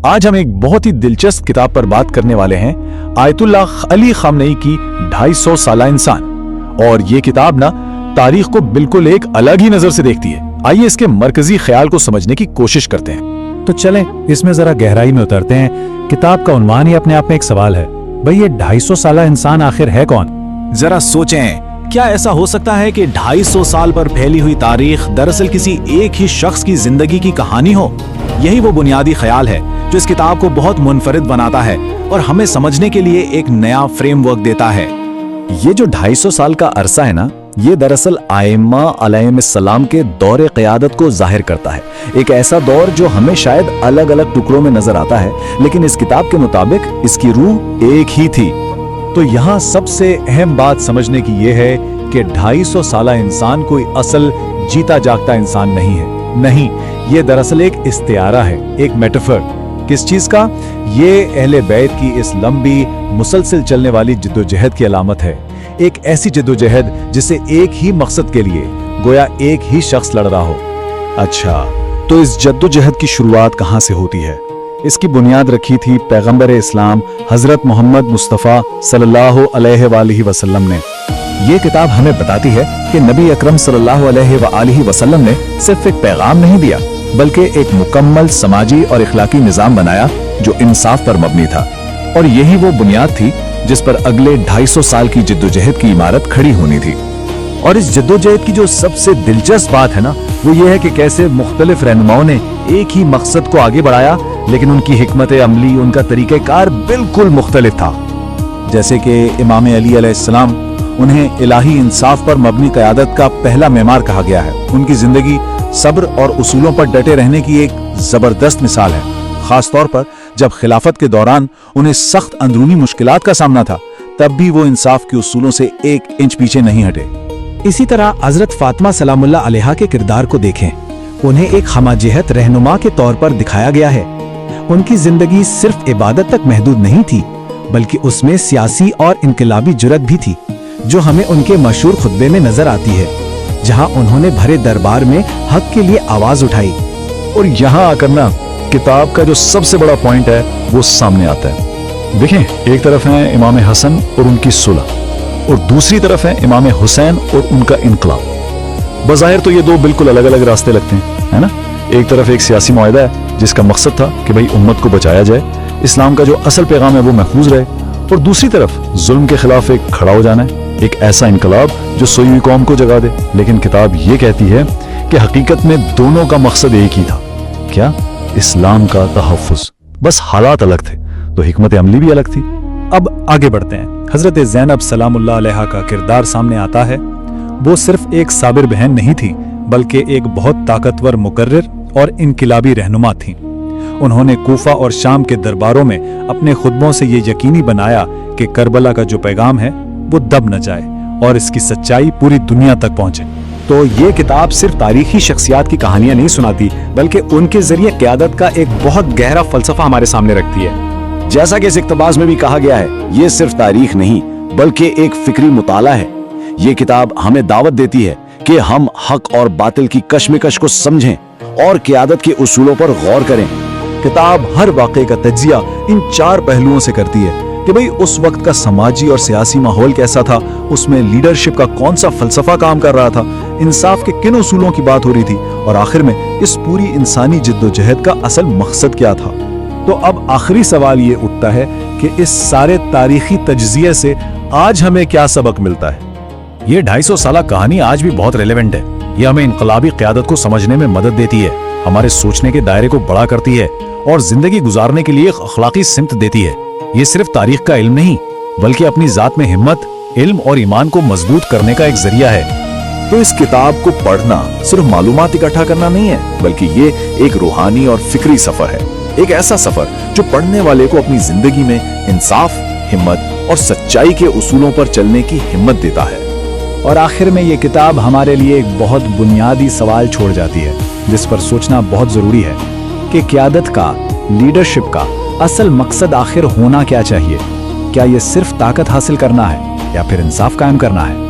آج ہم ایک بہت ہی دلچسپ کتاب پر بات کرنے والے ہیں، آیت اللہ علی خامنئی کی 250 سالہ انسان۔ اور یہ کتاب نا تاریخ کو بالکل ایک الگ ہی نظر سے دیکھتی ہے۔ آئیے اس کے مرکزی خیال کو سمجھنے کی کوشش کرتے ہیں۔ تو چلیں اس میں ذرا گہرائی میں اترتے ہیں۔ کتاب کا عنوان ہی اپنے آپ میں ایک سوال ہے، بھئی یہ 250 سالہ انسان آخر ہے کون؟ ذرا سوچیں، کیا ایسا ہو سکتا ہے کہ 250 سال پر پھیلی ہوئی تاریخ دراصل کسی ایک ہی شخص کی زندگی کی کہانی ہو؟ یہی وہ بنیادی خیال ہے جو اس کتاب کو بہت منفرد بناتا ہے اور ہمیں سمجھنے کے لیے ایک نیا فریم ورک دیتا ہے۔ یہ جو 250 سال کا عرصہ ہے نا، یہ دراصل ائمہ علیہم السلام کے دور قیادت کو ظاہر کرتا ہے۔ ایک ایسا دور جو ہمیں شاید الگ الگ ٹکڑوں میں نظر آتا ہے، لیکن اس کتاب کے مطابق اس کی روح ایک ہی تھی۔ تو یہاں سب سے اہم بات سمجھنے کی یہ ہے کہ 250 سالہ انسان کوئی اصل جیتا جاگتا انسان نہیں ہے۔ نہیں، یہ دراصل ایک استعارہ ہے، ایک میٹافر۔ کس چیز کا؟ یہ اہل بیت کی اس لمبی مسلسل چلنے والی جدوجہد کی علامت ہے۔ ایک ایسی جدوجہد جسے ایک ہی مقصد کے لیے گویا ایک ہی شخص لڑ رہا ہو۔ اچھا، تو اس جدوجہد کی شروعات کہاں سے ہوتی ہے؟ اس کی بنیاد رکھی تھی پیغمبر اسلام حضرت محمد مصطفیٰ صلی اللہ علیہ وآلہ وسلم نے۔ یہ کتاب ہمیں بتاتی ہے کہ نبی اکرم صلی اللہ علیہ وآلہ وسلم نے صرف ایک پیغام نہیں دیا، بلکہ ایک مکمل سماجی اور اخلاقی نظام بنایا جو انصاف پر مبنی تھا۔ اور یہی وہ بنیاد تھی جس پر اگلے 250 سال کی جدوجہد کی عمارت کھڑی ہونی تھی۔ اور اس جدوجہد کی جو سب سے دلچسپ بات ہے نا، وہ یہ ہے کہ کیسے مختلف رہنماؤں نے ایک ہی مقصد کو آگے بڑھایا، لیکن ان کی حکمت عملی، ان کا طریقہ کار بالکل مختلف تھا۔ جیسے کہ امام علی علیہ السلام، انہیں الہی انصاف پر مبنی قیادت کا پہلا معمار کہا گیا ہے۔ ان کی زندگی صبر اور اصولوں پر ڈٹے رہنے کی ایک زبردست مثال ہے، خاص طور پر جب خلافت کے دوران انہیں سخت اندرونی مشکلات کا سامنا تھا، تب بھی وہ انصاف کے اصولوں سے 1 انچ پیچھے نہیں ہٹے۔ اسی طرح حضرت فاطمہ سلام اللہ علیہا کے کردار کو دیکھیں، انہیں ایک ہمہ جہت رہنما کے طور پر دکھایا گیا ہے۔ ان کی زندگی صرف عبادت تک محدود نہیں تھی، بلکہ اس میں سیاسی اور انقلابی جرأت بھی تھی، جو ہمیں ان کے مشہور خطبے میں نظر آتی ہے، جہاں انہوں نے بھرے دربار میں حق کے لیے آواز اٹھائی۔ اور یہاں آ کر نا کتاب کا جو سب سے بڑا پوائنٹ ہے وہ سامنے آتا ہے۔ دیکھیں، ایک طرف ہیں امام حسن اور ان کی صلح، اور دوسری طرف ہیں امام حسین اور ان کا انقلاب۔ بظاہر تو یہ دو بالکل الگ الگ راستے لگتے ہیں، ہے نا؟ ایک طرف ایک سیاسی معاہدہ ہے جس کا مقصد تھا کہ بھئی امت کو بچایا جائے، اسلام کا جو اصل پیغام ہے وہ محفوظ رہے، اور دوسری طرف ظلم کے خلاف ایک کھڑا ہو جانا ہے، ایک ایسا انقلاب جو سوئی ہوئی قوم کو جگا دے۔ لیکن کتاب یہ کہتی ہے کہ حقیقت میں دونوں کا مقصد ایک ہی تھا۔ کیا؟ اسلام کا تحفظ، بس حالات الگ تھے تو حکمت عملی بھی الگ تھی۔ اب آگے بڑھتے ہیں۔ حضرت زینب سلام اللہ علیہا کا کردار سامنے آتا ہے۔ وہ صرف ایک صابر بہن نہیں تھی، بلکہ ایک بہت طاقتور مقرر اور انقلابی رہنما تھیں۔ انہوں نے کوفہ اور شام کے درباروں میں اپنے خطبوں سے یہ یقینی بنایا کہ کربلا کا جو پیغام ہے وہ دب نہ جائے اور اس کی سچائی پوری دنیا تک پہنچے۔ تو یہ کتاب صرف تاریخی شخصیات کی کہانیاں نہیں سناتی، بلکہ ان کے ذریعے قیادت کا ایک بہت گہرا فلسفہ ہمارے سامنے رکھتی ہے۔ جیسا کہ اس اقتباس میں بھی کہا گیا ہے، یہ صرف تاریخ نہیں بلکہ ایک فکری مطالعہ ہے۔ یہ کتاب ہمیں دعوت دیتی ہے کہ ہم حق اور باطل کی کشمکش کو سمجھیں اور قیادت کے اصولوں پر غور کریں۔ کتاب ہر واقعے کا تجزیہ ان 4 پہلوؤں سے کرتی ہے کہ بھئی اس وقت کا سماجی اور سیاسی ماحول کیسا تھا، اس میں لیڈرشپ کا کون سا فلسفہ کام کر رہا تھا، انصاف کے کن اصولوں کی بات ہو رہی تھی، اور آخر میں اس پوری انسانی جدوجہد کا اصل مقصد کیا تھا۔ تو اب آخری سوال یہ اٹھتا ہے کہ اس سارے تاریخی تجزیے سے آج ہمیں کیا سبق ملتا ہے؟ یہ 250 سالہ کہانی آج بھی بہت ریلیونٹ ہے۔ یہ ہمیں انقلابی قیادت کو سمجھنے میں مدد دیتی ہے، ہمارے سوچنے کے دائرے کو بڑا کرتی ہے اور زندگی گزارنے کے لیے اخلاقی سمت دیتی ہے۔ یہ صرف تاریخ کا علم نہیں، بلکہ اپنی ذات میں ہمت، علم اور ایمان کو مضبوط کرنے کا ایک ذریعہ ہے۔ تو اس کتاب کو پڑھنا صرف معلومات اکٹھا کرنا نہیں ہے، بلکہ یہ ایک روحانی اور فکری سفر ہے، ایک ایسا سفر جو پڑھنے والے کو اپنی زندگی میں انصاف، ہمت اور سچائی کے اصولوں پر چلنے کی ہمت دیتا ہے۔ اور آخر میں یہ کتاب ہمارے لیے ایک بہت بنیادی سوال چھوڑ جاتی ہے، جس پر سوچنا بہت ضروری ہے کہ قیادت کا، لیڈرشپ کا اصل مقصد آخر ہونا کیا چاہیے؟ کیا یہ صرف طاقت حاصل کرنا ہے یا پھر انصاف قائم کرنا ہے؟